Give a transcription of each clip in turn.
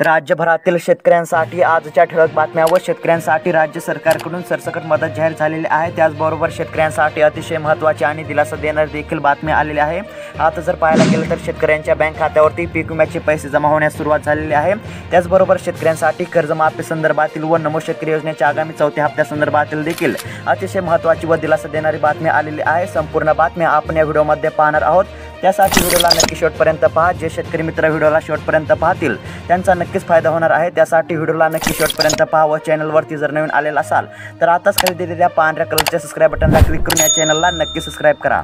राज्यभरातील शेतकऱ्यांसाठी आजच्या ठळक बातम्या व शेतकऱ्यांसाठी राज्य सरकारकडून सरसकट मदत जाहीर झालेली आहे। त्याचबरोबर शेतकऱ्यांसाठी अतिशय महत्त्वाची आणि दिलासा देणारी देखील बातमी आलेली आहे। आता जर पाहायला गेलं तर शेतकऱ्यांच्या बँक खात्यावरती पीक विम्याचे पैसे जमा होण्यास सुरुवात झालेली आहे। त्याचबरोबर शेतकऱ्यांसाठी कर्जमाफी संदर्भातील व नमो शेतकरी योजनेच्या आगामी चौथ्या हप्त्यासंदर्भातील देखील अतिशय महत्त्वाची व दिलासा देणारी बातमी आलेली आहे। संपूर्ण बातम्या आपण या व्हिडिओमध्ये पाहणार आहोत। त्यासाठी व्हिडिओला नक्की शेवटपर्यंत पहा। जे शेतकरी मित्र व्हिडिओला शेवटपर्यंत पाहतील त्यांचा नक्कीच फायदा होणार आहे। त्यासाठी व्हिडिओला नक्की शेवटपर्यंत पहा व चॅनलवरती जर नवीन आलेला असाल तर आताच खाली दिलेल्या पांढऱ्या कलरच्या सबस्क्राइब बटनला क्लिक करून या चॅनलला नक्की सबस्क्राइब करा।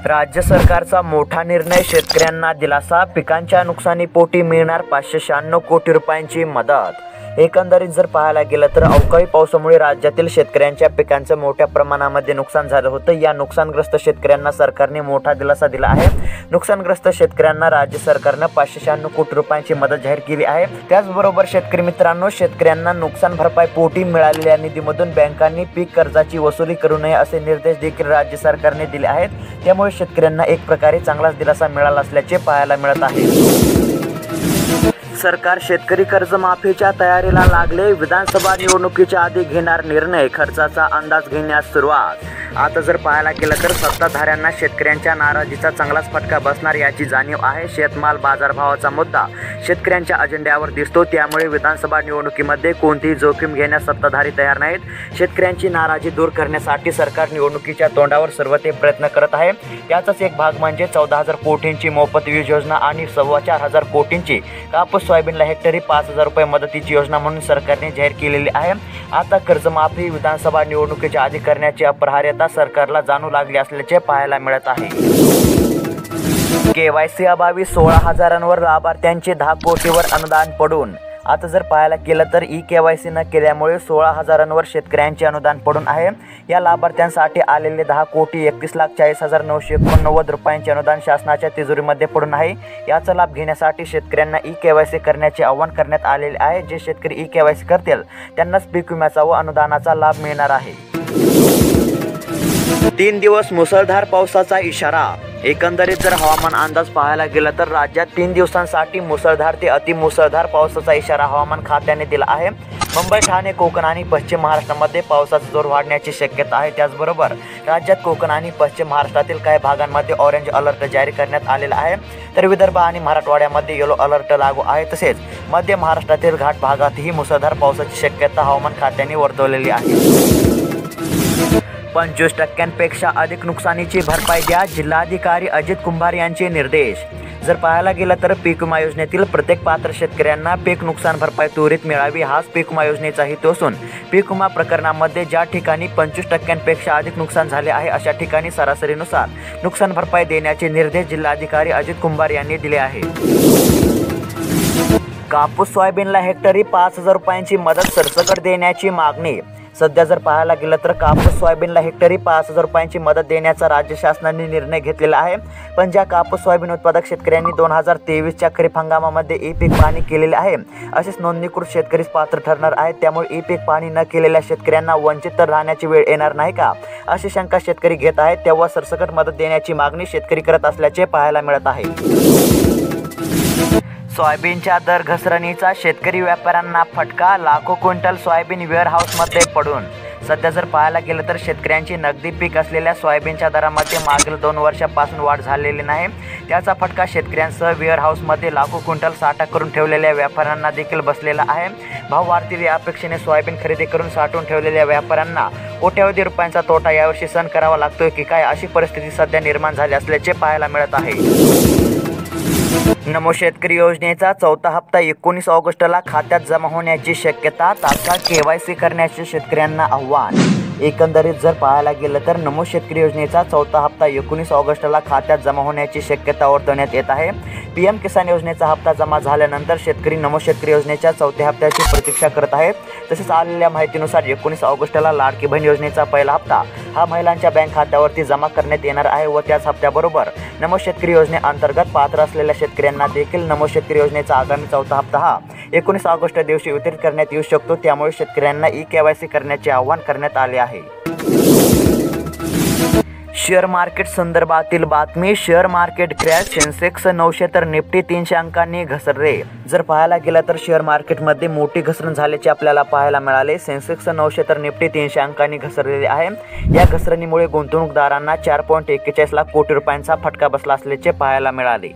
राज्य सरकारचा मोठा निर्णय, शेतकऱ्यांना दिलासा, पिकांच्या नुकसानीपोटी मिळणार 596 कोटी रुपयांची मदत। एकंदरीत जर पाहायला गेलं तर अवकाळी पावसामुळे राज्यातील शेतकऱ्यांच्या पिकांचं मोठ्या प्रमाणामध्ये नुकसान झालं होतं। या नुकसानग्रस्त शेतकऱ्यांना सरकारने मोठा दिलासा दिला आहे। नुकसानग्रस्त शेतकऱ्यांना राज्य सरकारने 596 कोटी रुपयांची मदत जाहीर केली आहे। त्याचबरोबर शेतकरी मित्रांनो, शेतकऱ्यांना नुकसान भरपाई पोटी मिळालेल्या निधीमधून बँकांनी पीक कर्जाची वसुली करू नये असे निर्देश देखील राज्य सरकारने दिले आहेत। त्यामुळे शेतकऱ्यांना एक प्रकारे चांगलाच दिलासा मिळाला असल्याचे पाहायला मिळत आहे। सरकार शेतकरी कर्जमाफीच्या तयारीला लागले, विधानसभा निवडणुकीच्या आधी घेणार निर्णय, खर्चाचा अंदाज घेण्यास सुरुवात। आता जर पाहायला गेलं तर सत्ताधाऱ्यांना शेतकऱ्यांच्या नाराजीचा चांगलाच फटका बसणार याची जाणीव आहे। शेतमाल बाजारभावाचा मुद्दा शेतकऱ्यांच्या अजेंड्यावर दिसतो, त्यामुळे विधानसभा निवडणुकीमध्ये कोणतीही जोखीम घेण्यास सत्ताधारी तयार नाहीत। शेतकऱ्यांची नाराजी दूर करण्यासाठी सरकार निवडणुकीच्या तोंडावर सर्व ते प्रयत्न करत आहे। याचाच एक भाग म्हणजे 14,000 कोटींची मोफत वीज योजना आणि 4,2500 कोटींची कापूस सोयाबीनला हेक्टरी 5,000 रुपये मदतीची योजना म्हणून सरकारने जाहीर केलेली आहे। आता कर्जमाफी विधानसभा निवडणुकीच्या आधी करण्याची अपरिहार्यता सरकारला जाणू लागली असल्याचे पाहायला मिळत आहे। केवायसी अभावी 16,000वर लाभार्थ्यांचे 10 कोटीवर अनुदान पडून। आता जर पाहायला गेलं तर केवायसी न केल्यामुळे 16,000वर शेतकऱ्यांचे अनुदान पडून आहे। या लाभार्थ्यांसाठी आलेले 10,40,40,989 रुपयांचे अनुदान शासनाच्या तिजोरीमध्ये पडून आहे। याचा लाभ घेण्यासाठी शेतकऱ्यांना केवायसी करण्याचे आवाहन करण्यात आलेले आहे। जे शेतकरी केवायसी करतील त्यांनाच पीक विम्याचा व अनुदानाचा लाभ मिळणार आहे। 3 दिवस मुसळधार पावसाचा इशारा। एकंदरीत जर हवामान अंदाज पाहायला गेला तर राज्यात 3 दिवसांसाठी मुसळधार ते अतिमुसळधार पावसाचा इशारा हवामान खात्याने दिला आहे। मुंबई, ठाणे, कोकण आणि पश्चिम महाराष्ट्रामध्ये पावसाचा जोर वाढण्याची शक्यता आहे। त्याचबरोबर राज्यात कोकण आणि पश्चिम महाराष्ट्रातील काही भागांमध्ये ऑरेंज अलर्ट जारी करण्यात आलेला आहे, तर विदर्भ आणि मराठवाड्यामध्ये येलो अलर्ट लागू आहे। तसेच मध्य महाराष्ट्रातील घाट भागातही मुसळधार पावसाची शक्यता हवामान खात्याने वर्तवलेली आहे। 25% अधिक नुकसानीची भरपाई द्या, जिल्हाधिकारी अजित कुंभार यांचे निर्देश। जर पाहायला गेलं तर पीक विमा योजनेतील प्रत्येक पात्र शेतकऱ्यांना पीक नुकसान भरपाई त्वरित मिळावी हाच पीक विमा योजनेचा हेतू असून पीक विमा प्रकरणामध्ये ज्या ठिकाणी 25% अधिक नुकसान झाले आहे अशा ठिकाणी सरासरीनुसार नुकसान भरपाई देण्याचे निर्देश जिल्हाधिकारी अजित कुंभार यांनी दिले आहे। कापूस सोयाबीनला हेक्टरी 5,000 रुपयांची मदत सरसकट देण्याची मागणी। सध्या जर पाहायला गेलं तर कापूस सोयाबीनला हेक्टरी 5,000 रुपयांची मदत देण्याचा राज्य शासनाने निर्णय घेतलेला आहे। पण ज्या कापूस सोयाबीन उत्पादक शेतकऱ्यांनी 2023च्या खरीप हंगामामध्ये पीक पाहणी केलेले आहे असेच नोंदणीकृत शेतकरीच पात्र ठरणार आहेत। त्यामुळे पीक पाहणी न केलेल्या शेतकऱ्यांना वंचित तर राहण्याची वेळ येणार नाही का, अशी शंका शेतकरी घेत आहेत। तेव्हा सरसकट मदत देण्याची मागणी शेतकरी करत असल्याचे पाहायला मिळत आहे। सोयाबीनच्या दर घसरणीचा शेतकरी व्यापाऱ्यांना फटका, लाखो क्विंटल सोयाबीन वेअरहाऊसमध्ये पडून। सध्या जर पाहायला गेलं तर शेतकऱ्यांची नगदी पीक असलेल्या सोयाबीनच्या दरामध्ये मागील 2 वर्षापासून वाढ झालेली नाही। त्याचा फटका शेतकऱ्यांसह वेअरहाऊसमध्ये लाखो क्विंटल साठा करून ठेवलेल्या व्यापाऱ्यांना देखील बसलेला आहे। भाव वाढतील या अपेक्षेने सोयाबीन खरेदी करून साठवून ठेवलेल्या व्यापाऱ्यांना कोट्यवधी रुपयांचा तोटा यावर्षी सहन करावा लागतोय की काय, अशी परिस्थिती सध्या निर्माण झाली असल्याचे पाहायला मिळत आहे। नमो शेतकरी योजनेचा चौथा हप्ता 19 ऑगस्टला खात्यात जमा होण्याची शक्यता, तात्काळ केवायसी करण्याचे शेतकऱ्यांना आव्हान। एकंदरीत जर पाहायला गेलं तर नमो शेतकरी योजनेचा चौथा हप्ता 19 ऑगस्टला खात्यात जमा होण्याची शक्यता वर्तवण्यात येत आहे। पीएम किसान योजनेचा हप्ता जमा झाल्यानंतर शेतकरी नमो शेतकरी योजनेच्या चौथ्या हप्त्याची प्रतीक्षा करत आहेत। तसेच आलेल्या माहितीनुसार 19 ऑगस्टला लाडकी बहीण योजनेचा पहिला हप्ता हा महिलांच्या बँक खात्यावरती जमा करण्यात येणार आहे व त्याच हप्त्याबरोबर नमो शेतकरी योजनेअंतर्गत पात्र असलेल्या शेतकऱ्यांना देखील नमो शेतकरी योजनेचा आगामी चौथा हप्ता हा 19 ऑगस्ट दिवशी वितरित करण्यात येऊ शकतो। त्यामुळे शेतकऱ्यांना केवायसी करण्याचे आवाहन करण्यात आले आहे। शेअर मार्केट संदर्भातील बातमी. Share market crash. सेन्सेक्स 900 तर निफ्टी 300 अंकांनी घसरले. जर पाहायला गेलं तर शेअर मार्केटमध्ये मोठी घसरण झाल्याचे आपल्याला पाहायला मिळाले. सेन्सेक्स 900 तर निफ्टी 300 अंकांनी घसरलेले आहे. या घसरणीमुळे गुंतवणूकदारांना 4.41 लाख कोटी रुपयांचा फटका बसला असल्याचे पाहायला मिळाले.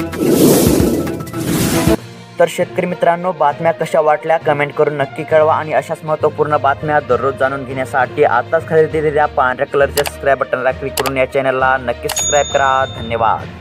तर शेतकरी मित्रांनो, बातम्या कशा वाटल्या कमेंट करून नक्की कळवा आणि अशाच महत्त्वपूर्ण बातम्या दररोज जाणून घेण्यासाठी आताच खाली दिलेल्या पांढऱ्या कलरच्या सबस्क्राईब बटनला क्लिक करून या चॅनलला नक्की सबस्क्राईब करा. धन्यवाद.